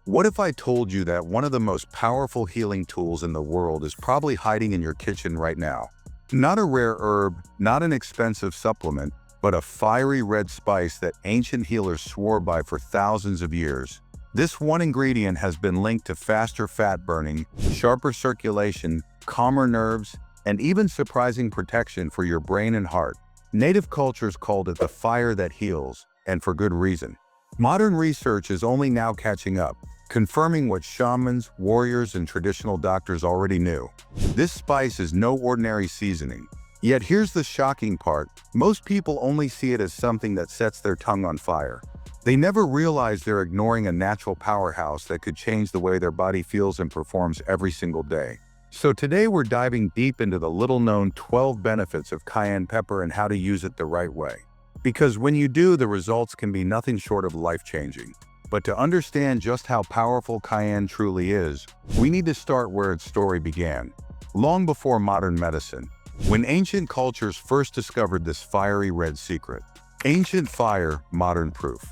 What if I told you that one of the most powerful healing tools in the world is probably hiding in your kitchen right now? Not a rare herb, not an expensive supplement, but a fiery red spice that ancient healers swore by for thousands of years. This one ingredient has been linked to faster fat burning, sharper circulation, calmer nerves, and even surprising protection for your brain and heart. Native cultures called it the fire that heals, and for good reason. Modern research is only now catching up, confirming what shamans, warriors, and traditional doctors already knew. This spice is no ordinary seasoning. Yet here's the shocking part: most people only see it as something that sets their tongue on fire. They never realize they're ignoring a natural powerhouse that could change the way their body feels and performs every single day. So today we're diving deep into the little-known 12 benefits of cayenne pepper and how to use it the right way. Because when you do, the results can be nothing short of life-changing. But to understand just how powerful cayenne truly is, we need to start where its story began, long before modern medicine, when ancient cultures first discovered this fiery red secret. Ancient fire, modern proof.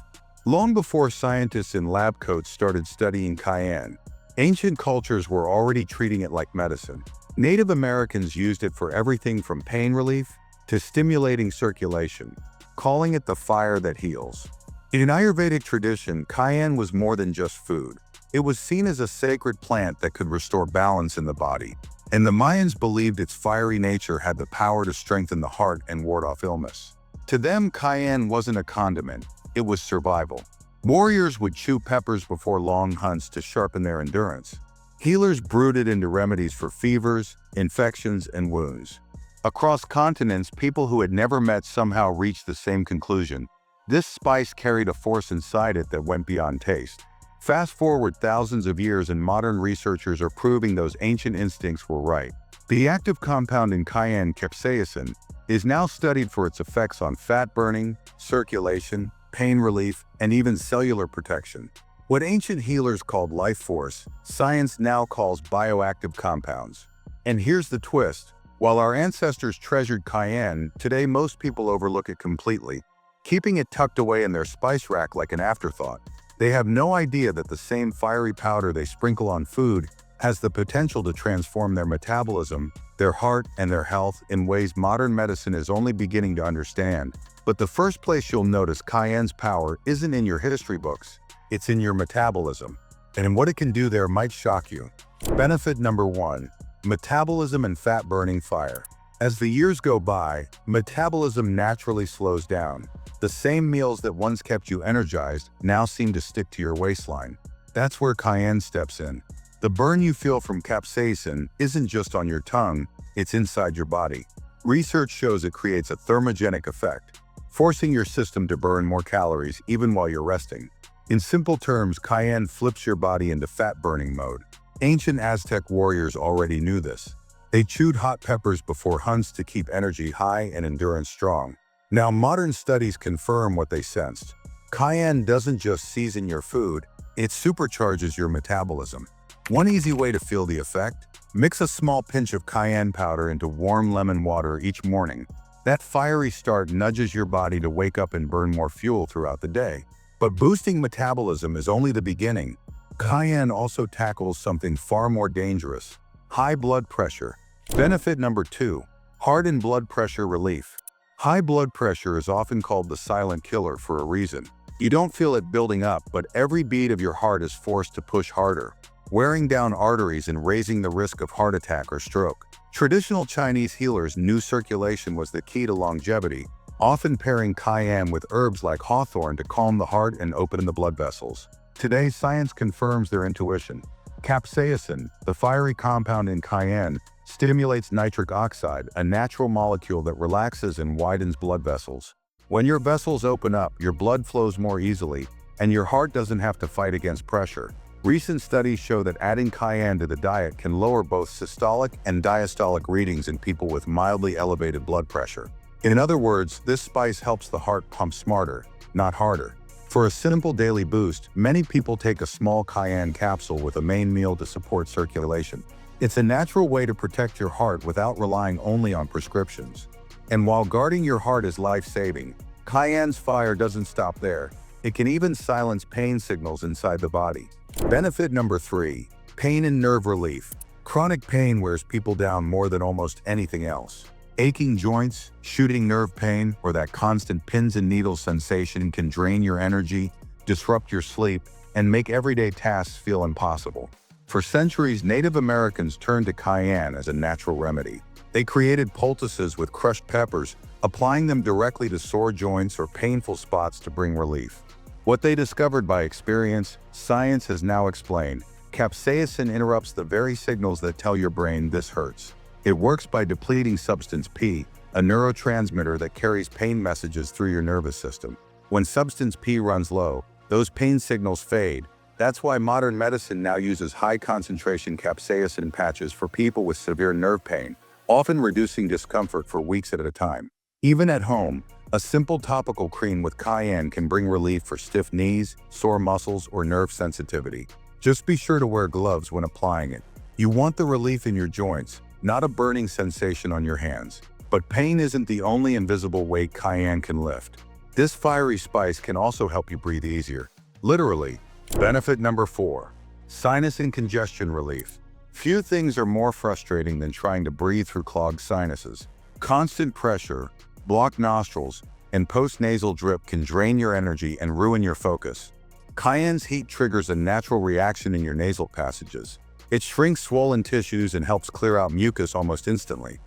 Long before scientists in lab coats started studying cayenne, ancient cultures were already treating it like medicine. Native Americans used it for everything from pain relief to stimulating circulation, calling it the fire that heals. In Ayurvedic tradition, cayenne was more than just food. It was seen as a sacred plant that could restore balance in the body, and the Mayans believed its fiery nature had the power to strengthen the heart and ward off illness. To them, cayenne wasn't a condiment, it was survival. Warriors would chew peppers before long hunts to sharpen their endurance. Healers brewed it into remedies for fevers, infections, and wounds. Across continents, people who had never met somehow reached the same conclusion: this spice carried a force inside it that went beyond taste. Fast forward thousands of years and modern researchers are proving those ancient instincts were right. The active compound in cayenne, capsaicin, is now studied for its effects on fat burning, circulation, pain relief, and even cellular protection. What ancient healers called life force, science now calls bioactive compounds. And here's the twist: while our ancestors treasured cayenne, today most people overlook it completely, keeping it tucked away in their spice rack like an afterthought. They have no idea that the same fiery powder they sprinkle on food has the potential to transform their metabolism, their heart, and their health in ways modern medicine is only beginning to understand. But the first place you'll notice cayenne's power isn't in your history books, it's in your metabolism. And what it can do there might shock you. Benefit number 1. Metabolism and fat-burning fire. As the years go by, metabolism naturally slows down. The same meals that once kept you energized now seem to stick to your waistline. That's where cayenne steps in. The burn you feel from capsaicin isn't just on your tongue, it's inside your body. Research shows it creates a thermogenic effect, forcing your system to burn more calories even while you're resting. In simple terms, cayenne flips your body into fat-burning mode. Ancient Aztec warriors already knew this. They chewed hot peppers before hunts to keep energy high and endurance strong. Now, modern studies confirm what they sensed. Cayenne doesn't just season your food, it supercharges your metabolism. One easy way to feel the effect: mix a small pinch of cayenne powder into warm lemon water each morning. That fiery start nudges your body to wake up and burn more fuel throughout the day. But boosting metabolism is only the beginning. Cayenne also tackles something far more dangerous: high blood pressure. Benefit number 2. Heart and blood pressure relief. High blood pressure is often called the silent killer for a reason. You don't feel it building up, but every beat of your heart is forced to push harder, wearing down arteries and raising the risk of heart attack or stroke. Traditional Chinese healers knew circulation was the key to longevity, often pairing cayenne with herbs like hawthorn to calm the heart and open the blood vessels. Today, science confirms their intuition. Capsaicin, the fiery compound in cayenne, stimulates nitric oxide, a natural molecule that relaxes and widens blood vessels. When your vessels open up, your blood flows more easily, and your heart doesn't have to fight against pressure. Recent studies show that adding cayenne to the diet can lower both systolic and diastolic readings in people with mildly elevated blood pressure. In other words, this spice helps the heart pump smarter, not harder. For a simple daily boost, many people take a small cayenne capsule with a main meal to support circulation. It's a natural way to protect your heart without relying only on prescriptions. And while guarding your heart is life-saving, cayenne's fire doesn't stop there. It can even silence pain signals inside the body. Benefit number 3. Pain and nerve relief. Chronic pain wears people down more than almost anything else. Aching joints, shooting nerve pain, or that constant pins and needles sensation can drain your energy, disrupt your sleep, and make everyday tasks feel impossible. For centuries, Native Americans turned to cayenne as a natural remedy. They created poultices with crushed peppers, applying them directly to sore joints or painful spots to bring relief. What they discovered by experience, science has now explained. Capsaicin interrupts the very signals that tell your brain this hurts. It works by depleting substance P, a neurotransmitter that carries pain messages through your nervous system. When substance P runs low, those pain signals fade. That's why modern medicine now uses high-concentration capsaicin patches for people with severe nerve pain, often reducing discomfort for weeks at a time. Even at home, a simple topical cream with cayenne can bring relief for stiff knees, sore muscles, or nerve sensitivity. Just be sure to wear gloves when applying it. You want the relief in your joints, not a burning sensation on your hands. But pain isn't the only invisible weight cayenne can lift. This fiery spice can also help you breathe easier. Literally. Benefit number 4. Sinus and congestion relief. Few things are more frustrating than trying to breathe through clogged sinuses. Constant pressure, blocked nostrils, and post-nasal drip can drain your energy and ruin your focus. Cayenne's heat triggers a natural reaction in your nasal passages. It shrinks swollen tissues and helps clear out mucus almost instantly.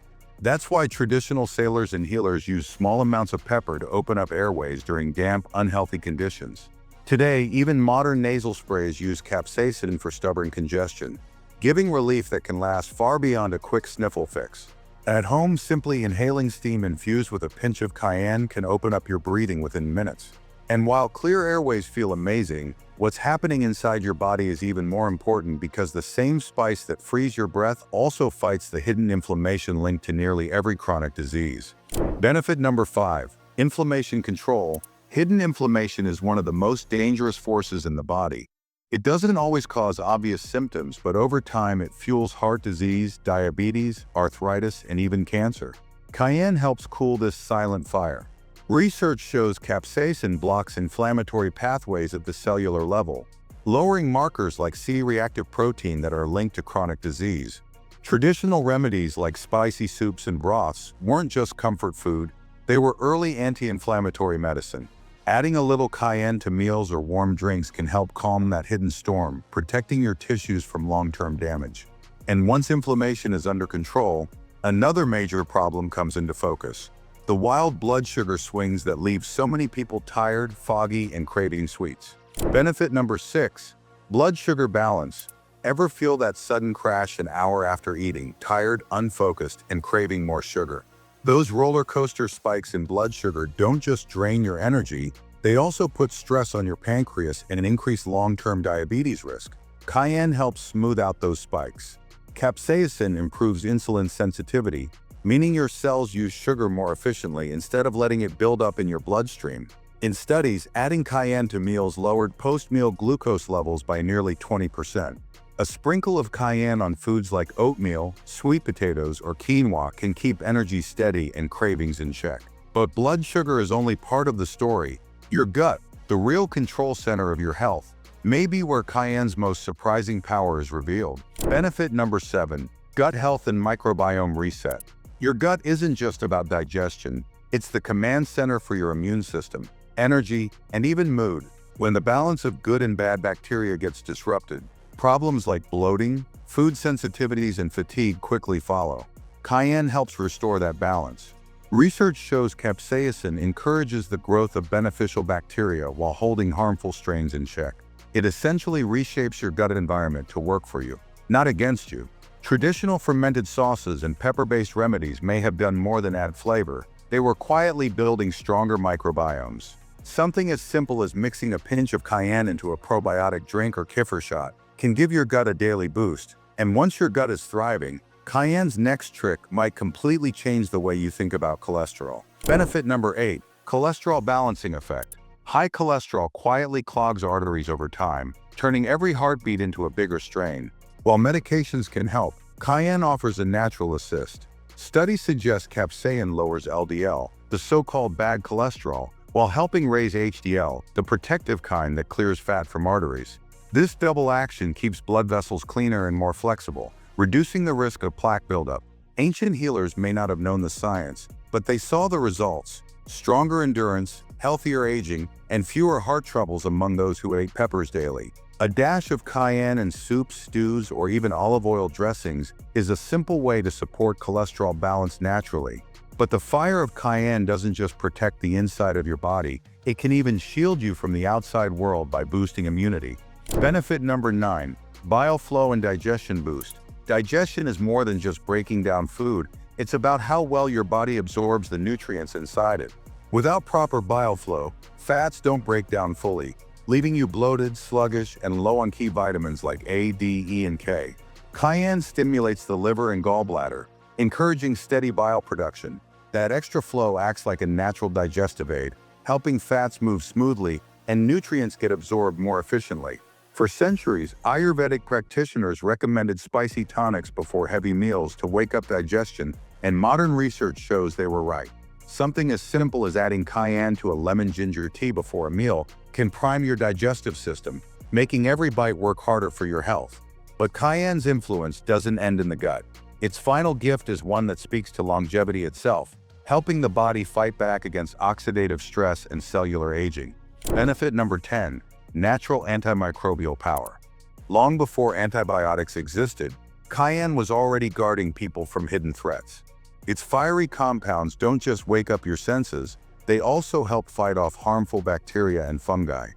That's why traditional sailors and healers use small amounts of pepper to open up airways during damp, unhealthy conditions. Today, even modern nasal sprays use capsaicin for stubborn congestion, giving relief that can last far beyond a quick sniffle fix. At home, simply inhaling steam infused with a pinch of cayenne can open up your breathing within minutes. And while clear airways feel amazing, what's happening inside your body is even more important because the same spice that frees your breath also fights the hidden inflammation linked to nearly every chronic disease. Benefit number 5. Inflammation control. Hidden inflammation is one of the most dangerous forces in the body. It doesn't always cause obvious symptoms, but over time it fuels heart disease, diabetes, arthritis, and even cancer. Cayenne helps cool this silent fire. Research shows capsaicin blocks inflammatory pathways at the cellular level, lowering markers like C-reactive protein that are linked to chronic disease. Traditional remedies like spicy soups and broths weren't just comfort food, they were early anti-inflammatory medicine. Adding a little cayenne to meals or warm drinks can help calm that hidden storm, protecting your tissues from long-term damage. And once inflammation is under control, another major problem comes into focus. The wild blood sugar swings that leave so many people tired, foggy, and craving sweets. Benefit number 6. Blood sugar balance. Ever feel that sudden crash an hour after eating, tired, unfocused, and craving more sugar? Those roller coaster spikes in blood sugar don't just drain your energy, they also put stress on your pancreas and increase long-term diabetes risk. Cayenne helps smooth out those spikes. Capsaicin improves insulin sensitivity, meaning your cells use sugar more efficiently instead of letting it build up in your bloodstream. In studies, adding cayenne to meals lowered post-meal glucose levels by nearly 20%. A sprinkle of cayenne on foods like oatmeal, sweet potatoes, or quinoa can keep energy steady and cravings in check. But blood sugar is only part of the story. Your gut, the real control center of your health, may be where cayenne's most surprising power is revealed. Benefit number 7. Gut health and microbiome reset. Your gut isn't just about digestion, it's the command center for your immune system, energy, and even mood. When the balance of good and bad bacteria gets disrupted, problems like bloating, food sensitivities, and fatigue quickly follow. Cayenne helps restore that balance. Research shows capsaicin encourages the growth of beneficial bacteria while holding harmful strains in check. It essentially reshapes your gut environment to work for you, not against you. Traditional fermented sauces and pepper-based remedies may have done more than add flavor. They were quietly building stronger microbiomes. Something as simple as mixing a pinch of cayenne into a probiotic drink or kefir shot can give your gut a daily boost. And once your gut is thriving, cayenne's next trick might completely change the way you think about cholesterol. Benefit number 8. Cholesterol balancing effect. High cholesterol quietly clogs arteries over time, turning every heartbeat into a bigger strain. While medications can help, cayenne offers a natural assist. Studies suggest capsaicin lowers LDL, the so-called bad cholesterol, while helping raise HDL, the protective kind that clears fat from arteries. This double action keeps blood vessels cleaner and more flexible, reducing the risk of plaque buildup. Ancient healers may not have known the science, but they saw the results: stronger endurance, healthier aging, and fewer heart troubles among those who ate peppers daily. A dash of cayenne in soups, stews, or even olive oil dressings is a simple way to support cholesterol balance naturally. But the fire of cayenne doesn't just protect the inside of your body, it can even shield you from the outside world by boosting immunity. Benefit number 9. Bile flow and digestion boost. Digestion is more than just breaking down food, it's about how well your body absorbs the nutrients inside it. Without proper bile flow, fats don't break down fully, leaving you bloated, sluggish, and low on key vitamins like A, D, E, and K. Cayenne stimulates the liver and gallbladder, encouraging steady bile production. That extra flow acts like a natural digestive aid, helping fats move smoothly and nutrients get absorbed more efficiently. For centuries, Ayurvedic practitioners recommended spicy tonics before heavy meals to wake up digestion, and modern research shows they were right. Something as simple as adding cayenne to a lemon ginger tea before a meal can prime your digestive system, making every bite work harder for your health. But cayenne's influence doesn't end in the gut. Its final gift is one that speaks to longevity itself, helping the body fight back against oxidative stress and cellular aging. Benefit number 10. Natural antimicrobial power. Long before antibiotics existed, cayenne was already guarding people from hidden threats. Its fiery compounds don't just wake up your senses, they also help fight off harmful bacteria and fungi.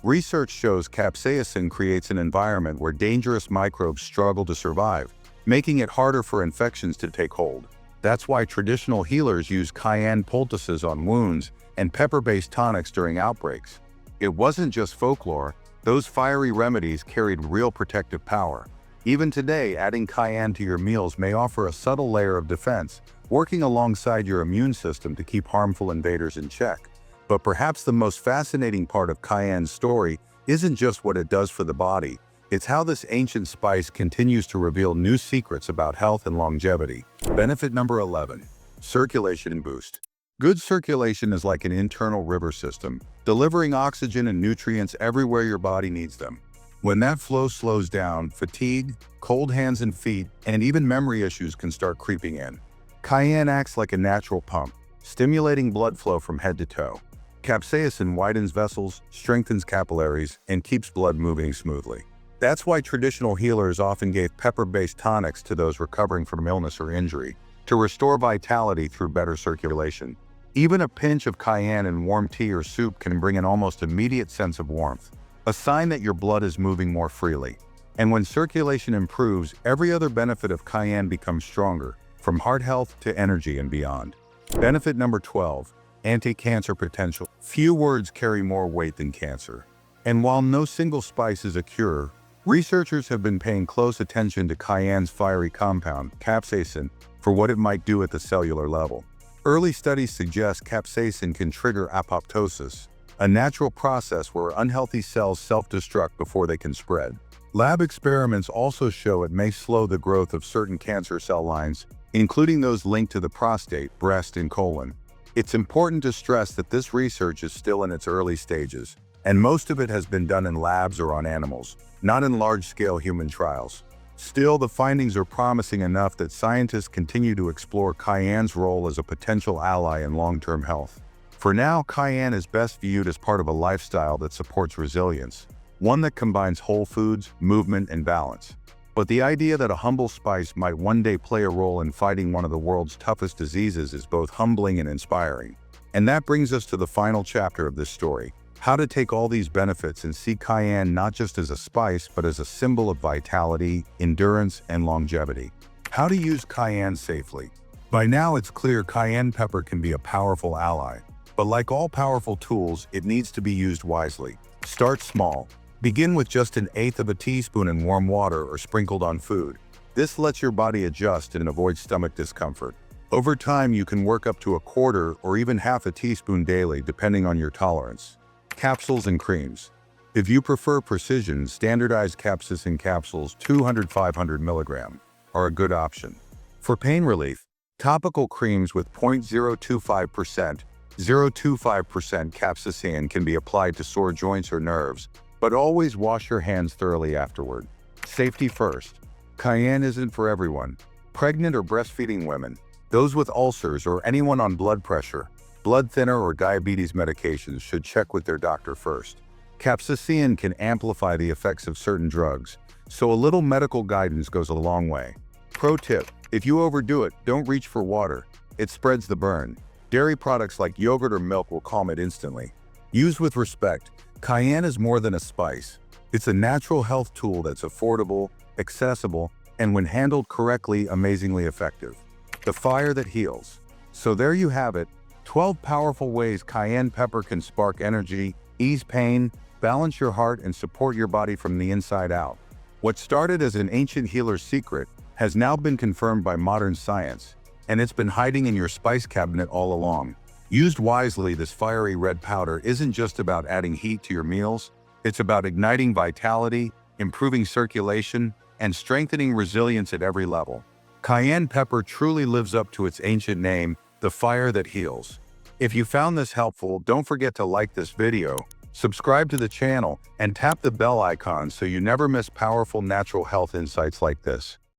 Research shows capsaicin creates an environment where dangerous microbes struggle to survive, making it harder for infections to take hold. That's why traditional healers use cayenne poultices on wounds and pepper-based tonics during outbreaks. It wasn't just folklore, those fiery remedies carried real protective power. Even today, adding cayenne to your meals may offer a subtle layer of defense, working alongside your immune system to keep harmful invaders in check. But perhaps the most fascinating part of cayenne's story isn't just what it does for the body, it's how this ancient spice continues to reveal new secrets about health and longevity. Benefit number 11. Circulation boost. Good circulation is like an internal river system, delivering oxygen and nutrients everywhere your body needs them. When that flow slows down, fatigue, cold hands and feet, and even memory issues can start creeping in. Cayenne acts like a natural pump, stimulating blood flow from head to toe. Capsaicin widens vessels, strengthens capillaries, and keeps blood moving smoothly. That's why traditional healers often gave pepper-based tonics to those recovering from illness or injury, to restore vitality through better circulation. Even a pinch of cayenne in warm tea or soup can bring an almost immediate sense of warmth, a sign that your blood is moving more freely. And when circulation improves, every other benefit of cayenne becomes stronger, from heart health to energy and beyond. Benefit number 12. Anti-cancer potential. Few words carry more weight than cancer. And while no single spice is a cure, researchers have been paying close attention to cayenne's fiery compound, capsaicin, for what it might do at the cellular level. Early studies suggest capsaicin can trigger apoptosis, a natural process where unhealthy cells self-destruct before they can spread. Lab experiments also show it may slow the growth of certain cancer cell lines, including those linked to the prostate, breast, and colon. It's important to stress that this research is still in its early stages, and most of it has been done in labs or on animals, not in large-scale human trials. Still, the findings are promising enough that scientists continue to explore cayenne's role as a potential ally in long-term health. For now, cayenne is best viewed as part of a lifestyle that supports resilience, one that combines whole foods, movement, and balance. But the idea that a humble spice might one day play a role in fighting one of the world's toughest diseases is both humbling and inspiring. And that brings us to the final chapter of this story: how to take all these benefits and see cayenne not just as a spice, but as a symbol of vitality, endurance, and longevity. How to use cayenne safely. By now it's clear cayenne pepper can be a powerful ally. But like all powerful tools, it needs to be used wisely. Start small. Begin with just 1/8 of a teaspoon in warm water or sprinkled on food. This lets your body adjust and avoid stomach discomfort. Over time, you can work up to 1/4 or even 1/2 teaspoon daily, depending on your tolerance. Capsules and creams. If you prefer precision, standardized capsaicin capsules 200-500 mg are a good option. For pain relief, topical creams with 0.025% 0.25% capsaicin can be applied to sore joints or nerves, but always wash your hands thoroughly afterward. Safety first. Cayenne isn't for everyone. Pregnant or breastfeeding women, those with ulcers, or anyone on blood pressure, blood thinner, or diabetes medications should check with their doctor first. Capsaicin can amplify the effects of certain drugs, so a little medical guidance goes a long way. Pro tip: if you overdo it, don't reach for water. It spreads the burn. Dairy products like yogurt or milk will calm it instantly. Used with respect, cayenne is more than a spice. It's a natural health tool that's affordable, accessible, and when handled correctly, amazingly effective. The fire that heals. So there you have it, 12 powerful ways cayenne pepper can spark energy, ease pain, balance your heart, and support your body from the inside out. What started as an ancient healer's secret has now been confirmed by modern science, and it's been hiding in your spice cabinet all along. Used wisely, this fiery red powder isn't just about adding heat to your meals, it's about igniting vitality, improving circulation, and strengthening resilience at every level. Cayenne pepper truly lives up to its ancient name, the fire that heals. If you found this helpful, don't forget to like this video, subscribe to the channel, and tap the bell icon so you never miss powerful natural health insights like this.